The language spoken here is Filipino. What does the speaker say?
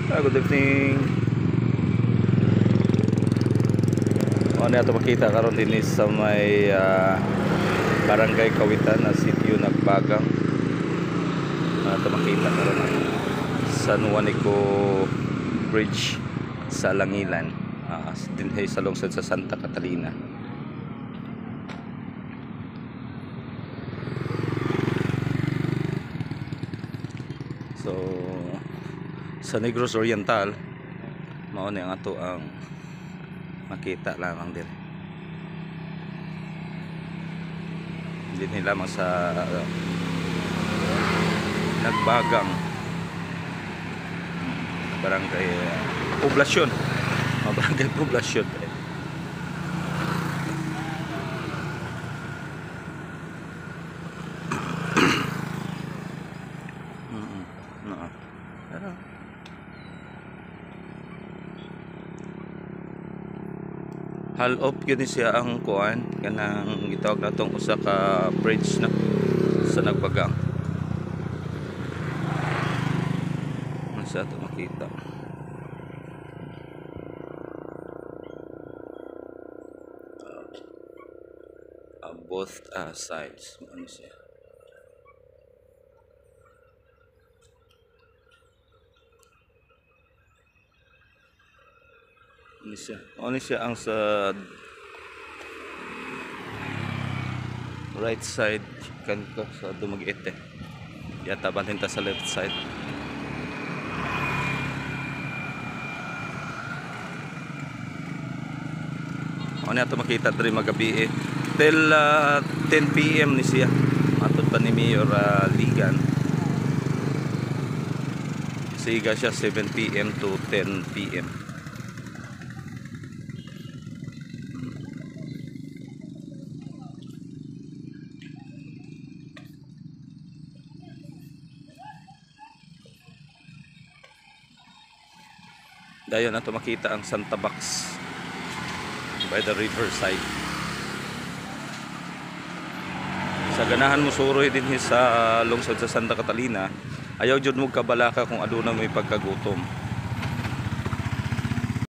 Good evening. Ano na ito makita karon din sa may Barangay Kawitan na sitio Nagbagang. Ano ito makita karon San Juanico Bridge sa Langilan, din sa lungsod sa Santa Catalina. So sa Negros Oriental mao ni ang ato ang makita lamang din lamang sa Nagbagang barangay poblasyon, barangay poblasyon. Hal of yun siya ang kuan kanang gitawag natong usa ka bridge na sa Nagbagang. Nasa ato makita both sides. Ano siya? Ano siya ang sa right side kan ko sa Dumaguete. Yata bantinta sa left side. Ano ato makita diri magabi till 10 PM ni siya. Matod pa ni Mayor Ligan. Siga siya 7 PM to 10 PM. Dayon nato makita ang Santa Box by the riverside. Sa ganahan mo suroy din sa lungsod sa Santa Catalina, ayaw jud mo kabalaka kung aduna may pagkagutom.